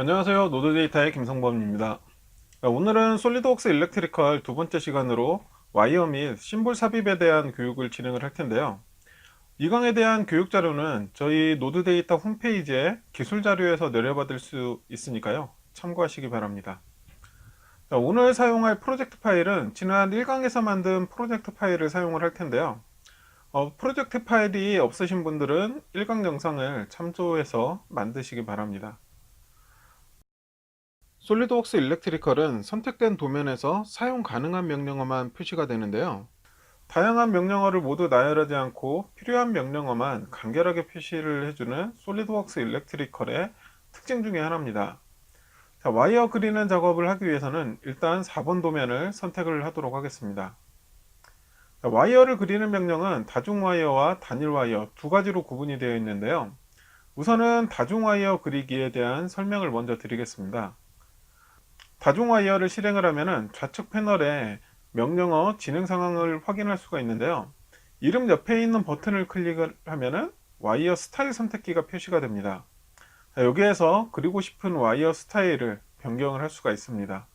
안녕하세요. 노드데이터의 김성범입니다. 오늘은 솔리드웍스 일렉트리컬 두 번째 시간으로 와이어 및 심볼 삽입에 대한 교육을 진행을 할 텐데요. 이 강에 대한 교육 자료는 저희 노드데이터 홈페이지에 기술 자료에서 내려받을 수 있으니까요. 참고하시기 바랍니다. 오늘 사용할 프로젝트 파일은 지난 1강에서 만든 프로젝트 파일을 사용을 할 텐데요. 프로젝트 파일이 없으신 분들은 1강 영상을 참조해서 만드시기 바랍니다. 솔리드웍스 일렉트리컬은 선택된 도면에서 사용 가능한 명령어만 표시가 되는데요. 다양한 명령어를 모두 나열하지 않고 필요한 명령어만 간결하게 표시를 해주는 솔리드웍스 일렉트리컬의 특징 중에 하나입니다. 자, 와이어 그리는 작업을 하기 위해서는 일단 4번 도면을 선택을 하도록 하겠습니다. 자, 와이어를 그리는 명령은 다중 와이어와 단일 와이어 두 가지로 구분이 되어 있는데요. 우선은 다중 와이어 그리기에 대한 설명을 먼저 드리겠습니다. 다중 와이어를 실행을 하면은 좌측 패널에 명령어 진행 상황을 확인할 수가 있는데요. 이름 옆에 있는 버튼을 클릭을 하면은 와이어 스타일 선택기가 표시가 됩니다. 자, 여기에서 그리고 싶은 와이어 스타일을 변경을 할 수가 있습니다.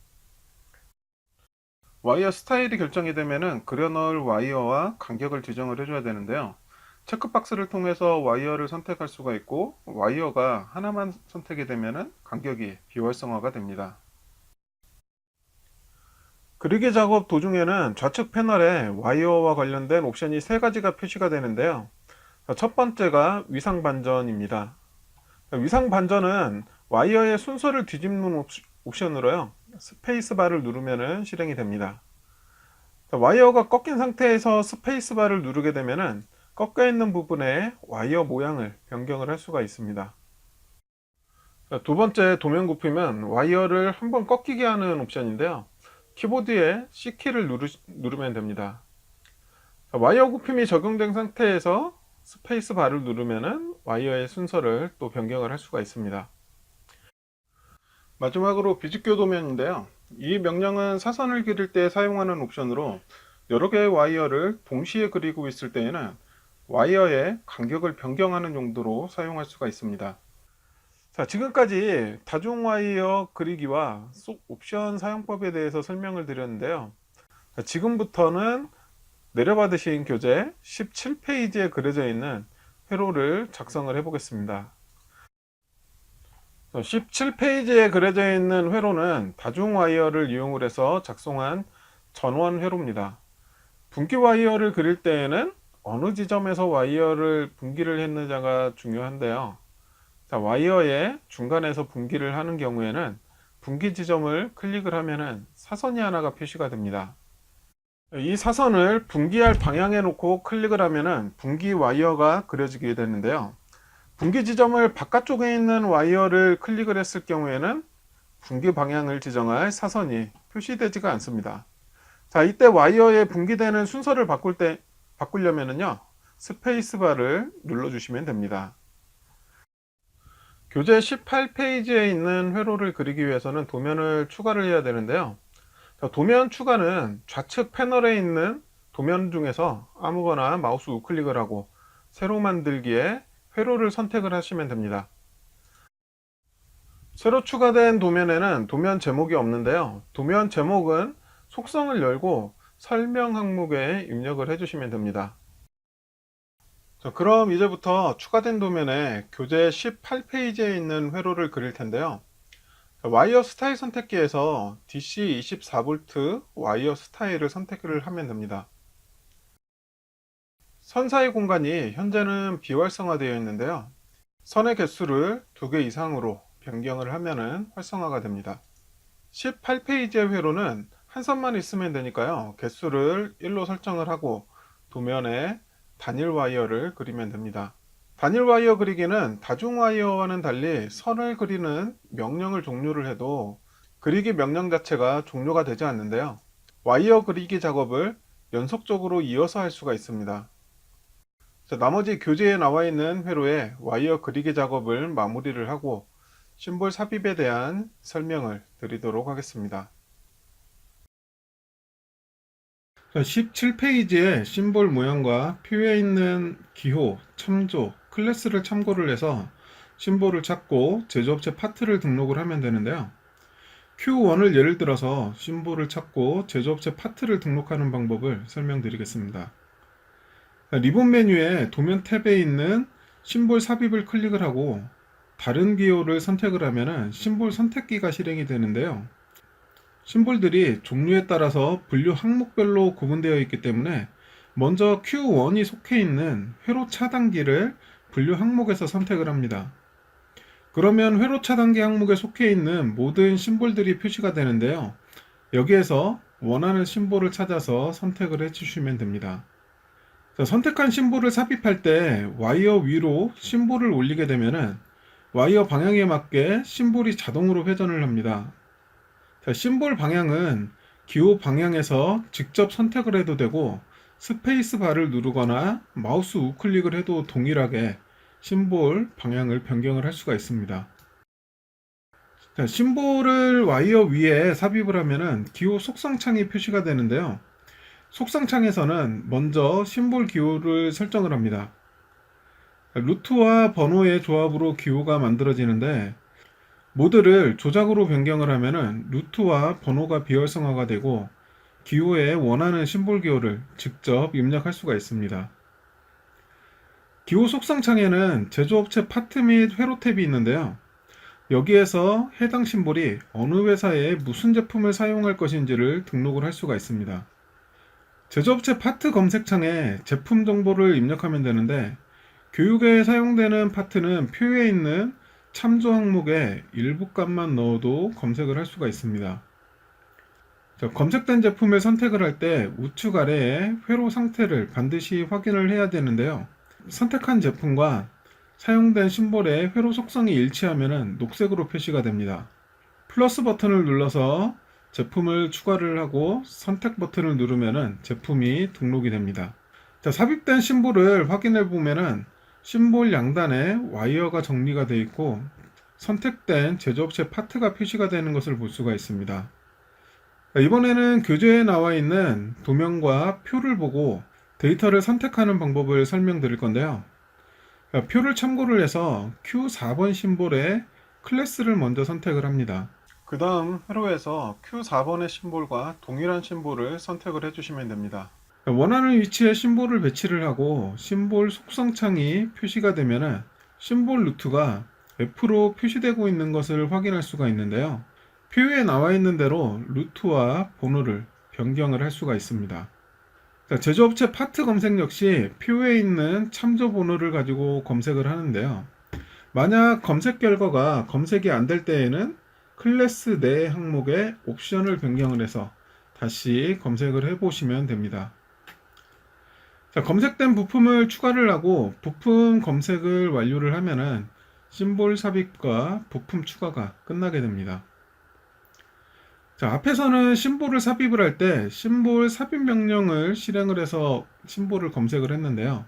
와이어 스타일이 결정이 되면은 그려넣을 와이어와 간격을 지정을 해줘야 되는데요. 체크박스를 통해서 와이어를 선택할 수가 있고, 와이어가 하나만 선택이 되면은 간격이 비활성화가 됩니다. 그리기 작업 도중에는 좌측 패널에 와이어와 관련된 옵션이 세 가지가 표시가 되는데요. 첫 번째가 위상 반전입니다. 위상 반전은 와이어의 순서를 뒤집는 옵션으로요. 스페이스 바를 누르면 실행이 됩니다. 와이어가 꺾인 상태에서 스페이스 바를 누르게 되면 꺾여 있는 부분에 와이어 모양을 변경을 할 수가 있습니다. 두 번째 도면 굽히면 와이어를 한번 꺾이게 하는 옵션인데요. 키보드에 C키를 누르면 됩니다. 와이어 굽힘이 적용된 상태에서 스페이스 바를 누르면 와이어의 순서를 또 변경을 할 수가 있습니다. 마지막으로 비직교 도면인데요. 이 명령은 사선을 그릴 때 사용하는 옵션으로 여러 개의 와이어를 동시에 그리고 있을 때에는 와이어의 간격을 변경하는 용도로 사용할 수가 있습니다. 자, 지금까지 다중 와이어 그리기와 옵션 사용법에 대해서 설명을 드렸는데요. 자, 지금부터는 내려받으신 교재 17페이지에 그려져 있는 회로를 작성을 해 보겠습니다. 17페이지에 그려져 있는 회로는 다중 와이어를 이용을 해서 작성한 전원 회로입니다. 분기 와이어를 그릴 때에는 어느 지점에서 와이어를 분기를 했느냐가 중요한데요. 자, 와이어의 중간에서 분기를 하는 경우에는 분기 지점을 클릭을 하면은 사선이 하나가 표시가 됩니다. 이 사선을 분기할 방향에 놓고 클릭을 하면은 분기 와이어가 그려지게 되는데요. 분기 지점을 바깥쪽에 있는 와이어를 클릭을 했을 경우에는 분기 방향을 지정할 사선이 표시되지가 않습니다. 자, 이때 와이어의 분기되는 순서를 바꾸려면은요, 스페이스바를 눌러주시면 됩니다. 교재 18페이지에 있는 회로를 그리기 위해서는 도면을 추가를 해야 되는데요. 도면 추가는 좌측 패널에 있는 도면 중에서 아무거나 마우스 우클릭을 하고 새로 만들기에 회로를 선택을 하시면 됩니다. 새로 추가된 도면에는 도면 제목이 없는데요. 도면 제목은 속성을 열고 설명 항목에 입력을 해주시면 됩니다. 자, 그럼 이제부터 추가된 도면에 교재 18페이지에 있는 회로를 그릴 텐데요. 자, 와이어 스타일 선택기에서 DC 24V 와이어 스타일을 선택을 하면 됩니다. 선 사이 공간이 현재는 비활성화되어 있는데요. 선의 개수를 2개 이상으로 변경을 하면 활성화가 됩니다. 18페이지의 회로는 한 선만 있으면 되니까요. 개수를 1로 설정을 하고 도면에 단일 와이어를 그리면 됩니다. 단일 와이어 그리기는 다중 와이어와는 달리 선을 그리는 명령을 종료를 해도 그리기 명령 자체가 종료가 되지 않는데요. 와이어 그리기 작업을 연속적으로 이어서 할 수가 있습니다. 자, 나머지 교재에 나와 있는 회로에 와이어 그리기 작업을 마무리를 하고 심볼 삽입에 대한 설명을 드리도록 하겠습니다. 17페이지에 심볼 모양과 표에 있는 기호, 첨조, 클래스를 참고를 해서 심볼을 찾고 제조업체 파트를 등록을 하면 되는데요. Q1을 예를 들어서 심볼을 찾고 제조업체 파트를 등록하는 방법을 설명드리겠습니다. 리본 메뉴에 도면 탭에 있는 심볼 삽입을 클릭을 하고 다른 기호를 선택을 하면 심볼 선택기가 실행이 되는데요. 심볼들이 종류에 따라서 분류 항목별로 구분되어 있기 때문에 먼저 Q1이 속해 있는 회로 차단기를 분류 항목에서 선택을 합니다. 그러면 회로 차단기 항목에 속해 있는 모든 심볼들이 표시가 되는데요. 여기에서 원하는 심볼을 찾아서 선택을 해주시면 됩니다. 자, 선택한 심볼을 삽입할 때 와이어 위로 심볼을 올리게 되면은 와이어 방향에 맞게 심볼이 자동으로 회전을 합니다. 자, 심볼 방향은 기호 방향에서 직접 선택을 해도 되고 스페이스 바를 누르거나 마우스 우클릭을 해도 동일하게 심볼 방향을 변경을 할 수가 있습니다. 자, 심볼을 와이어 위에 삽입을 하면은 기호 속성창이 표시가 되는데요. 속성창에서는 먼저 심볼 기호를 설정을 합니다. 루트와 번호의 조합으로 기호가 만들어지는데 모드를 조작으로 변경을 하면은 루트와 번호가 비활성화가 되고 기호에 원하는 심볼 기호를 직접 입력할 수가 있습니다. 기호 속성창에는 제조업체 파트 및 회로 탭이 있는데요. 여기에서 해당 심볼이 어느 회사에 무슨 제품을 사용할 것인지를 등록을 할 수가 있습니다. 제조업체 파트 검색창에 제품 정보를 입력하면 되는데 교육에 사용되는 파트는 표에 있는 참조 항목에 일부 값만 넣어도 검색을 할 수가 있습니다. 자, 검색된 제품을 선택을 할 때 우측 아래에 회로 상태를 반드시 확인을 해야 되는데요. 선택한 제품과 사용된 심볼의 회로 속성이 일치하면 녹색으로 표시가 됩니다. 플러스 버튼을 눌러서 제품을 추가를 하고 선택 버튼을 누르면 제품이 등록이 됩니다. 자, 삽입된 심볼을 확인해 보면은 심볼 양단에 와이어가 정리가 되어 있고 선택된 제조업체 파트가 표시가 되는 것을 볼 수가 있습니다. 자, 이번에는 교재에 나와 있는 도면과 표를 보고 데이터를 선택하는 방법을 설명드릴 건데요. 자, 표를 참고를 해서 Q4번 심볼의 클래스를 먼저 선택을 합니다. 그 다음 회로에서 Q4번의 심볼과 동일한 심볼을 선택을 해주시면 됩니다. 원하는 위치에 심볼을 배치를 하고 심볼 속성창이 표시가 되면 심볼 루트가 F로 표시되고 있는 것을 확인할 수가 있는데요. 표에 나와 있는 대로 루트와 번호를 변경을 할 수가 있습니다. 제조업체 파트 검색 역시 표에 있는 참조 번호를 가지고 검색을 하는데요. 만약 검색 결과가 검색이 안 될 때에는 클래스 내 항목에 옵션을 변경을 해서 다시 검색을 해 보시면 됩니다. 자, 검색된 부품을 추가를 하고 부품 검색을 완료를 하면은 심볼 삽입과 부품 추가가 끝나게 됩니다. 자, 앞에서는 심볼을 삽입을 할 때 심볼 삽입 명령을 실행을 해서 심볼을 검색을 했는데요.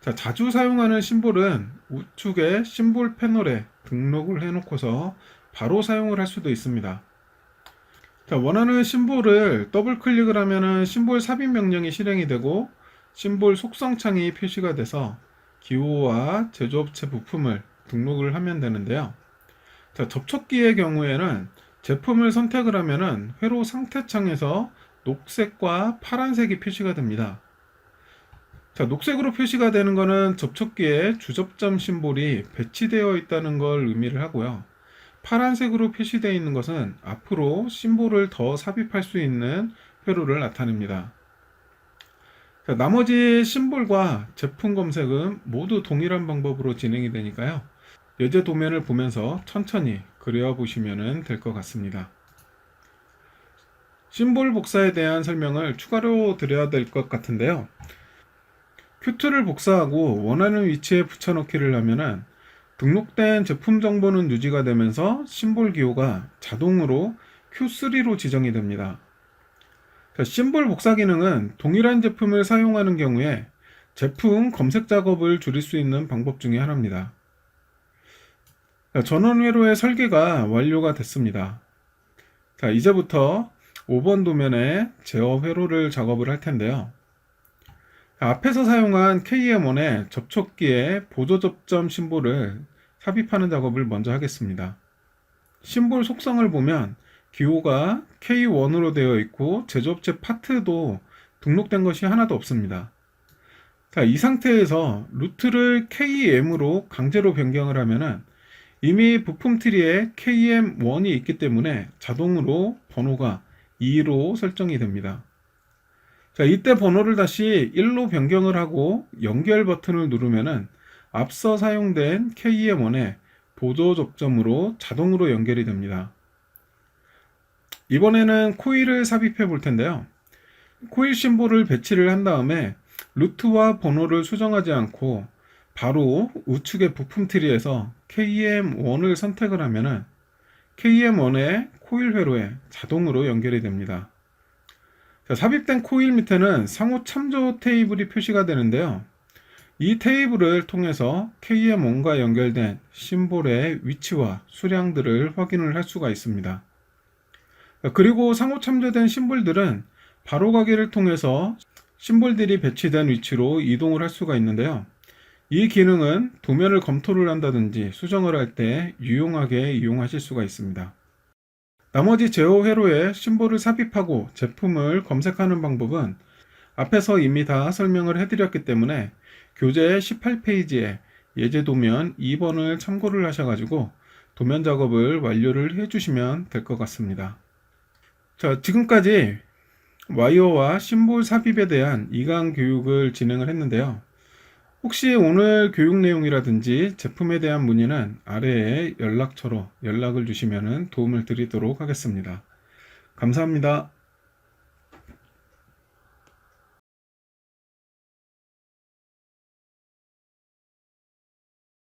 자, 자주 사용하는 심볼은 우측에 심볼 패널에 등록을 해 놓고서 바로 사용을 할 수도 있습니다. 자, 원하는 심볼을 더블 클릭을 하면은 심볼 삽입 명령이 실행이 되고 심볼 속성창이 표시가 돼서 기호와 제조업체 부품을 등록을 하면 되는데요. 자, 접촉기의 경우에는 제품을 선택을 하면은 회로 상태창에서 녹색과 파란색이 표시가 됩니다. 자, 녹색으로 표시가 되는 것은 접촉기에 주접점 심볼이 배치되어 있다는 걸 의미를 하고요. 파란색으로 표시되어 있는 것은 앞으로 심볼을 더 삽입할 수 있는 회로를 나타냅니다. 자, 나머지 심볼과 제품 검색은 모두 동일한 방법으로 진행이 되니까요. 예제 도면을 보면서 천천히 그려보시면 될 것 같습니다. 심볼 복사에 대한 설명을 추가로 드려야 될 것 같은데요. q2를 복사하고 원하는 위치에 붙여넣기를 하면은 등록된 제품 정보는 유지가 되면서 심볼 기호가 자동으로 Q3로 지정이 됩니다. 자, 심볼 복사 기능은 동일한 제품을 사용하는 경우에 제품 검색 작업을 줄일 수 있는 방법 중에 하나입니다. 자, 전원 회로의 설계가 완료가 됐습니다. 자, 이제부터 5번 도면에 제어 회로를 작업을 할 텐데요. 앞에서 사용한 KM1의 접촉기의 보조 접점 심볼을 삽입하는 작업을 먼저 하겠습니다. 심볼 속성을 보면 기호가 K1으로 되어 있고 제조업체 파트도 등록된 것이 하나도 없습니다. 자, 이 상태에서 루트를 KM으로 강제로 변경을 하면은 이미 부품 트리에 KM1이 있기 때문에 자동으로 번호가 2로 설정이 됩니다. 자, 이때 번호를 다시 1로 변경을 하고 연결 버튼을 누르면은 앞서 사용된 KM1에 보조 접점으로 자동으로 연결이 됩니다. 이번에는 코일을 삽입해 볼 텐데요. 코일 심볼을 배치를 한 다음에 루트와 번호를 수정하지 않고 바로 우측의 부품 트리에서 KM1을 선택을 하면은 KM1의 코일 회로에 자동으로 연결이 됩니다. 자, 삽입된 코일 밑에는 상호 참조 테이블이 표시가 되는데요. 이 테이블을 통해서 KM1과 연결된 심볼의 위치와 수량들을 확인을 할 수가 있습니다. 그리고 상호 참조된 심볼들은 바로가기를 통해서 심볼들이 배치된 위치로 이동을 할 수가 있는데요. 이 기능은 도면을 검토를 한다든지 수정을 할 때 유용하게 이용하실 수가 있습니다. 나머지 제어 회로에 심볼을 삽입하고 제품을 검색하는 방법은 앞에서 이미 다 설명을 해드렸기 때문에 교재 18페이지에 예제 도면 2번을 참고를 하셔가지고 도면 작업을 완료를 해주시면 될 것 같습니다. 자, 지금까지 와이어와 심볼 삽입에 대한 2강 교육을 진행을 했는데요. 혹시 오늘 교육 내용이라든지 제품에 대한 문의는 아래에 연락처로 연락을 주시면 도움을 드리도록 하겠습니다. 감사합니다.